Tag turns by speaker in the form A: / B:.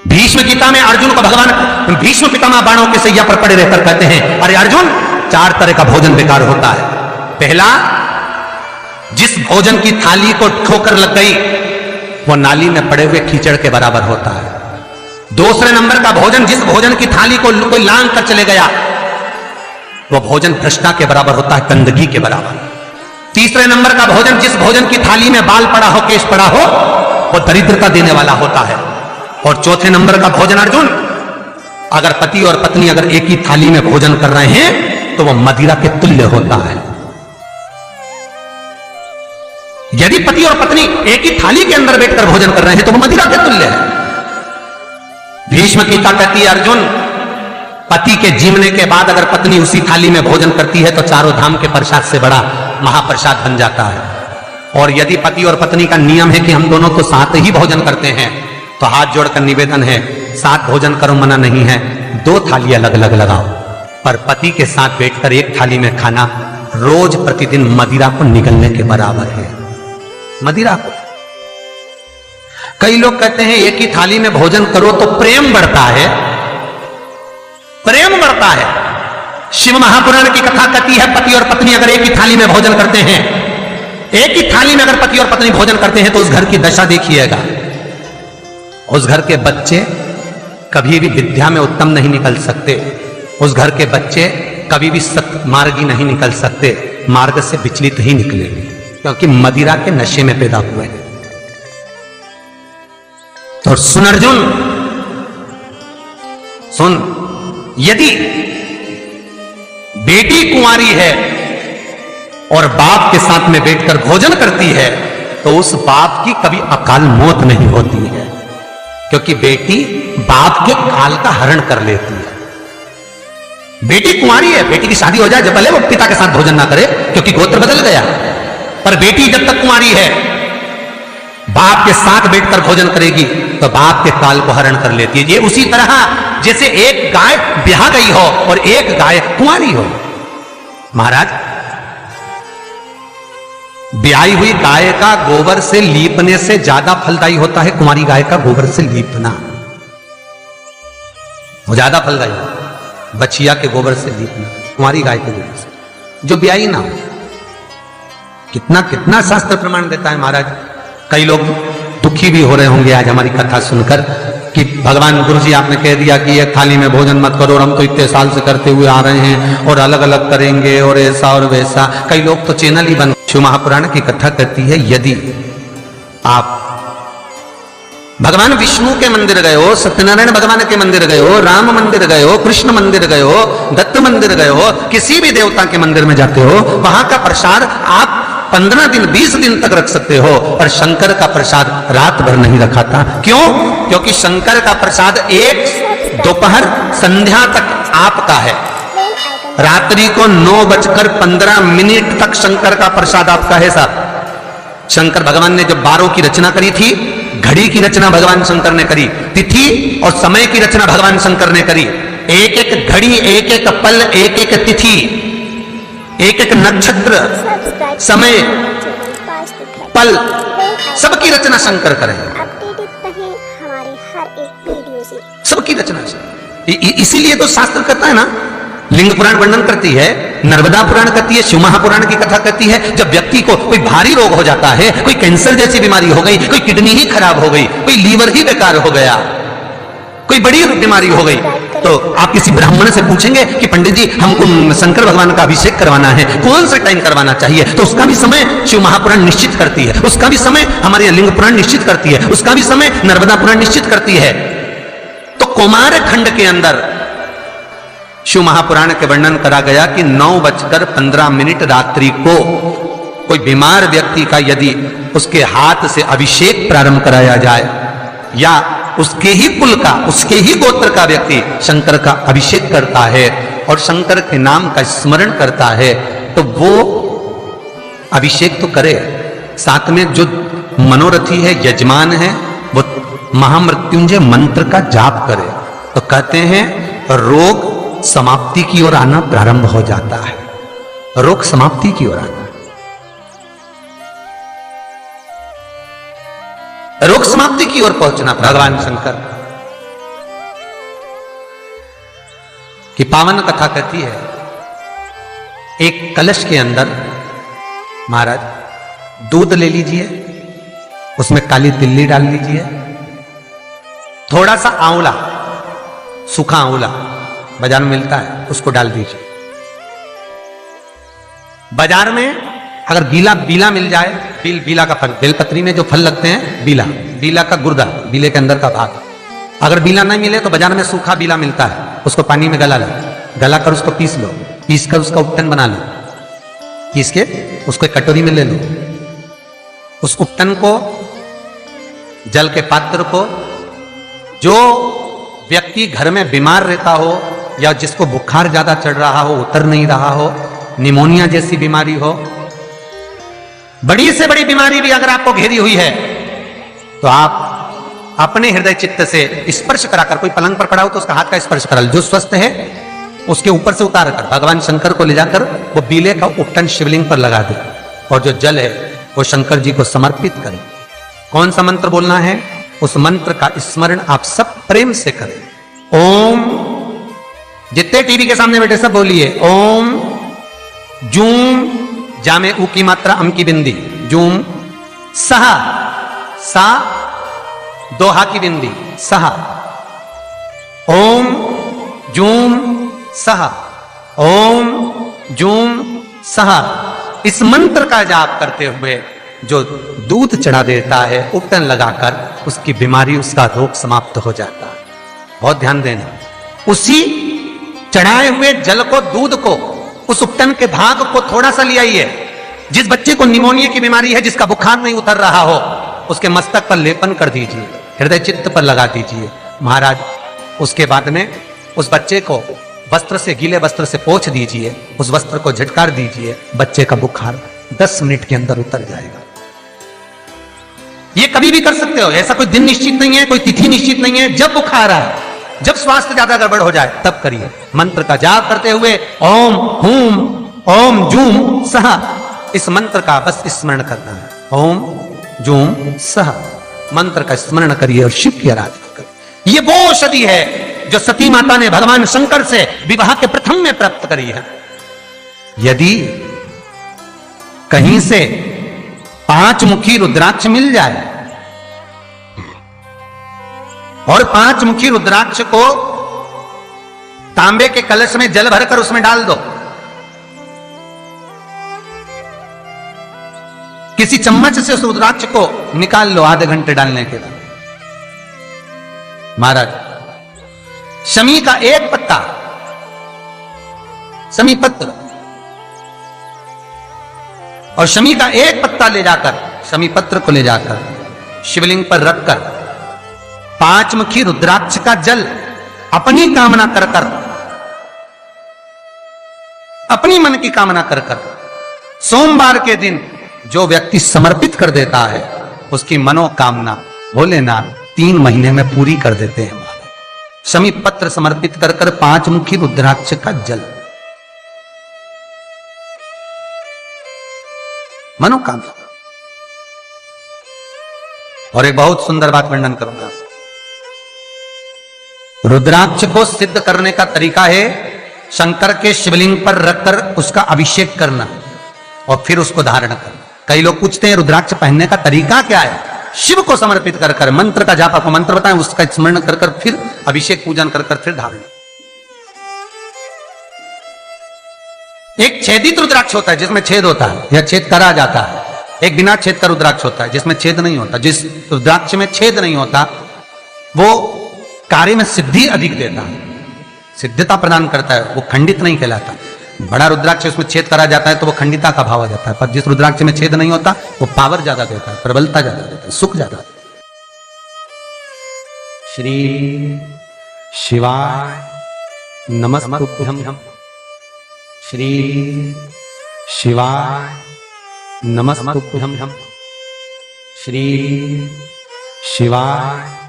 A: भीष्म गीता में अर्जुन को भगवान भीष्म पितामह बाणों के सैया पर पड़े रहकर कहते हैं, अरे अर्जुन, 4 तरह का भोजन बेकार होता है। पहला, जिस भोजन की थाली को ठोकर लग गई वो नाली में पड़े हुए कीचड़ के बराबर होता है। दूसरे नंबर का भोजन, जिस भोजन की थाली को कोई लांग कर चले गया वो भोजन भ्रष्टा के बराबर होता है, गंदगी के बराबर। तीसरे नंबर का भोजन, जिस भोजन की थाली में बाल पड़ा हो, केश पड़ा हो, वो दरिद्रता देने वाला होता है। और चौथे नंबर का भोजन अर्जुन, अगर पति और पत्नी अगर एक ही थाली में भोजन कर रहे हैं तो वो मदिरा के तुल्य होता है। यदि पति और पत्नी एक ही थाली के अंदर बैठकर भोजन कर रहे हैं तो वो मदिरा के तुल्य है। भीष्म गीता कहती है, अर्जुन, पति के जीवने के बाद अगर पत्नी उसी थाली में भोजन करती है तो चारों धाम के प्रसाद से बड़ा महाप्रसाद बन जाता है। और यदि पति और पत्नी का नियम है कि हम दोनों तो साथ ही भोजन करते हैं तो हाथ जोड़कर निवेदन है, साथ भोजन करो, मना नहीं है, 2 थाली अलग अलग लगाओ। पर पति के साथ बैठकर एक थाली में खाना रोज प्रतिदिन मदिरा को निगलने के बराबर है। मदिरा को कई लोग कहते हैं एक ही थाली में भोजन करो तो प्रेम बढ़ता है, प्रेम बढ़ता है। शिव महापुराण की कथा कहती है, पति और पत्नी अगर एक ही थाली में भोजन करते हैं, एक ही थाली में अगर पति और पत्नी भोजन करते हैं तो उस घर की दशा देखिएगा। उस घर के बच्चे कभी भी विद्या में उत्तम नहीं निकल सकते, उस घर के बच्चे कभी भी सत्मार्गी नहीं निकल सकते, मार्ग से विचलित ही निकलेंगे, क्योंकि मदिरा के नशे में पैदा हुए हैं। तो सुन अर्जुन, सुन, यदि बेटी कुंवारी है और बाप के साथ में बैठकर भोजन करती है तो उस बाप की कभी अकाल मौत नहीं होती है, क्योंकि बेटी बाप के काल का हरण कर लेती है। बेटी कुंवारी है, बेटी की शादी हो जाए जब पहले वो पिता के साथ भोजन ना करे क्योंकि गोत्र बदल गया, पर बेटी जब तक कुंवारी है बाप के साथ बैठकर भोजन करेगी तो बाप के काल को हरण कर लेती है। ये उसी तरह जैसे एक गाय ब्याह गई हो और एक गाय कुंवारी हो। महाराज, ब्याही हुई गाय का गोबर से लीपने से ज्यादा फलदायी होता है कुंवारी गाय का गोबर से लीपना, वो ज्यादा फलदायी। बछिया के गोबर से लीपना, कुंवारी गाय के गोबर से जो ब्याही ना हो। कितना कितना शास्त्र प्रमाण देता है महाराज। कई लोग दुखी भी हो रहे होंगे आज हमारी कथा सुनकर कि भगवान गुरु जी आपने कह दिया कि एक थाली में भोजन मत करो और हम तो इतने साल से करते हुए आ रहे हैं और अलग अलग करेंगे और ऐसा और वैसा। कई लोग तो चैनल ही बंद। शिव महापुराण की कथा कहती है, यदि आप भगवान विष्णु के मंदिर गए हो, सत्यनारायण भगवान के मंदिर गए हो, राम मंदिर गए हो, कृष्ण मंदिर गए हो, दत्त मंदिर गए हो, किसी भी देवता के मंदिर में जाते हो, वहां का प्रसाद आप 15 दिन 20 दिन तक रख सकते हो, पर शंकर का प्रसाद रात भर नहीं रखाता। क्यों? क्योंकि शंकर का प्रसाद एक दोपहर संध्या तक आपका है, रात्रि को 9:15 तक शंकर का प्रसाद आपका है साहब। शंकर भगवान ने जब 12 की रचना करी थी, घड़ी की रचना भगवान शंकर ने करी, तिथि और समय की रचना भगवान शंकर ने करी। एक एक घड़ी, एक एक पल, एक एक तिथि, एक एक नक्षत्र, समय, पल, सबकी रचना शंकर करे। सबकी रचना इसीलिए तो शास्त्र कहता है ना, लिंग पुराण वर्णन करती है, नर्मदा पुराण कहती है, शिव महापुराण की कथा कहती है, जब व्यक्ति को कोई भारी रोग हो जाता है, कोई कैंसर जैसी बीमारी हो गई, कोई किडनी ही खराब हो गई, कोई लीवर ही बेकार हो गया, कोई बड़ी बीमारी हो गई, तो आप किसी ब्राह्मण से पूछेंगे कि पंडित जी हमको शंकर भगवान का अभिषेक करवाना है, कौन सा टाइम करवाना चाहिए? तो उसका भी समय शिव महापुराण निश्चित करती है, उसका भी समय हमारे लिंग पुराण निश्चित करती है, उसका भी समय नर्मदा पुराण निश्चित करती है। तो कुमार खंड के अंदर शिव महापुराण के वर्णन करा गया कि 9:15 रात्रि को कोई बीमार व्यक्ति का यदि उसके हाथ से अभिषेक प्रारंभ कराया जाए या उसके ही कुल का, उसके ही गोत्र का व्यक्ति शंकर का अभिषेक करता है और शंकर के नाम का स्मरण करता है, तो वो अभिषेक तो करे, साथ में जो मनोरथी है, यजमान है, वो महामृत्युंजय मंत्र का जाप करे, तो कहते हैं रोग समाप्ति की ओर आना प्रारंभ हो जाता है। रोग समाप्ति की ओर आना, रोग समाप्ति की ओर पहुंचना भगवान शंकर। कि पावन कथा कहती है, एक कलश के अंदर महाराज दूध ले लीजिए, उसमें काली तिल्ली डाल लीजिए, थोड़ा सा आंवला, सूखा आंवला बाजार में मिलता है, उसको डाल दीजिए। बाजार में अगर बीला मिल जाए, बीला का फल, बेलपत्री में जो फल लगते हैं, बीला का गुर्दा, बीले के अंदर का भाग, अगर बीला नहीं मिले तो बाजार में सूखा बीला मिलता है, उसको पानी में गला कर उसको पीस लो, पीस कर उसका उपटन बना लो, पीस के उसको एक कटोरी में ले लो। उस उपटन को, जल के पात्र को, जो व्यक्ति घर में बीमार रहता हो या जिसको बुखार ज्यादा चढ़ रहा हो, उतर नहीं रहा हो, निमोनिया जैसी बीमारी हो, बड़ी से बड़ी बीमारी भी अगर आपको घेरी हुई है, तो आप अपने हृदय चित्त से स्पर्श कराकर, कोई पलंग पर पड़ा हो तो उसका हाथ का स्पर्श करा लो, जो स्वस्थ है उसके ऊपर से उतार कर भगवान शंकर को ले जाकर वो बीले का उपटन शिवलिंग पर लगा दे, और जो जल है वो शंकर जी को समर्पित करें। कौन सा मंत्र बोलना है? उस मंत्र का स्मरण आप सब प्रेम से करें। ओम, जितने टीवी के सामने बैठे सब बोलिए, ओम जूम, जामे ऊ की मात्रा, अम की बिंदी, जूम, सहा, सा दो हा की बिंदी, सहा, ओम जूम सहा, ओम जूम सहा। इस मंत्र का जाप करते हुए जो दूध चढ़ा देता है उपटन लगाकर, उसकी बीमारी, उसका रोग समाप्त हो जाता है। बहुत ध्यान देना, उसी चढ़ाए हुए जल को, दूध को, उस उपटन के भाग को थोड़ा सा ले आइए। जिस बच्चे को निमोनिया की बीमारी है, जिसका बुखार नहीं उतर रहा हो, उसके मस्तक पर लेपन कर दीजिए, हृदय चित्त पर लगा दीजिए महाराज। उसके बाद में उस बच्चे को वस्त्र से, गीले वस्त्र से पोंछ दीजिए, उस वस्त्र को झटकार दीजिए, बच्चे का बुखार 10 मिनट के अंदर उतर जाएगा। ये कभी भी कर सकते हो, ऐसा कोई दिन निश्चित नहीं है, कोई तिथि निश्चित नहीं है। जब बुखार आए, जब स्वास्थ्य ज्यादा गड़बड़ हो जाए, तब करिए। मंत्र का जाप करते हुए ओम हूम ओम जूम सहा, इस मंत्र का बस स्मरण करना है। ओम जूम सहा मंत्र का स्मरण करिए और शिव की आराधना करिए। ये वो औषधि है जो सती माता ने भगवान शंकर से विवाह के प्रथम में प्राप्त करी है। यदि कहीं से 5 मुखी रुद्राक्ष मिल जाए और 5 मुखी रुद्राक्ष को तांबे के कलश में जल भरकर उसमें डाल दो, किसी चम्मच से उस रुद्राक्ष को निकाल लो आधे घंटे डालने के बाद, महाराज शमी का एक पत्ता, शमी पत्र, और शमी का एक पत्ता ले जाकर, शमी पत्र को ले जाकर शिवलिंग पर रखकर 5 मुखी रुद्राक्ष का जल अपनी कामना कर कर, अपनी मन की कामना कर कर, सोमवार के दिन जो व्यक्ति समर्पित कर देता है, उसकी मनोकामना भोलेनाथ 3 महीने में पूरी कर देते हैं। शमी पत्र समर्पित कर कर 5 मुखी रुद्राक्ष का जल, मनोकामना। और एक बहुत सुंदर बात वर्णन करूंगा। रुद्राक्ष को सिद्ध करने का तरीका है शंकर के शिवलिंग पर रखकर उसका अभिषेक करना और फिर उसको धारण करना। कई लोग पूछते हैं रुद्राक्ष पहनने का तरीका क्या है? शिव को समर्पित कर कर मंत्र का जाप, आपको मंत्र बताएं, उसका स्मरण कर कर फिर अभिषेक पूजन कर कर फिर धारण। एक छेदित रुद्राक्ष होता है जिसमें छेद होता है या छेद करा जाता है, एक बिना छेद का रुद्राक्ष होता है जिसमें छेद नहीं होता। जिस रुद्राक्ष में छेद नहीं होता वो कार्य में सिद्धि अधिक देता है, सिद्धता प्रदान करता है, वो खंडित नहीं कहलाता। बड़ा रुद्राक्ष उसमें छेद करा जाता है तो वो खंडिता का भाव आ जाता है, पर जिस रुद्राक्ष में छेद नहीं होता वो पावर ज्यादा देता है, प्रबलता ज्यादा देता है, सुख ज्यादा देता है। श्री शिवाय नमस्तुभ्यं, श्री शिवाय नमस्तुभ्यं, श्री शिवाय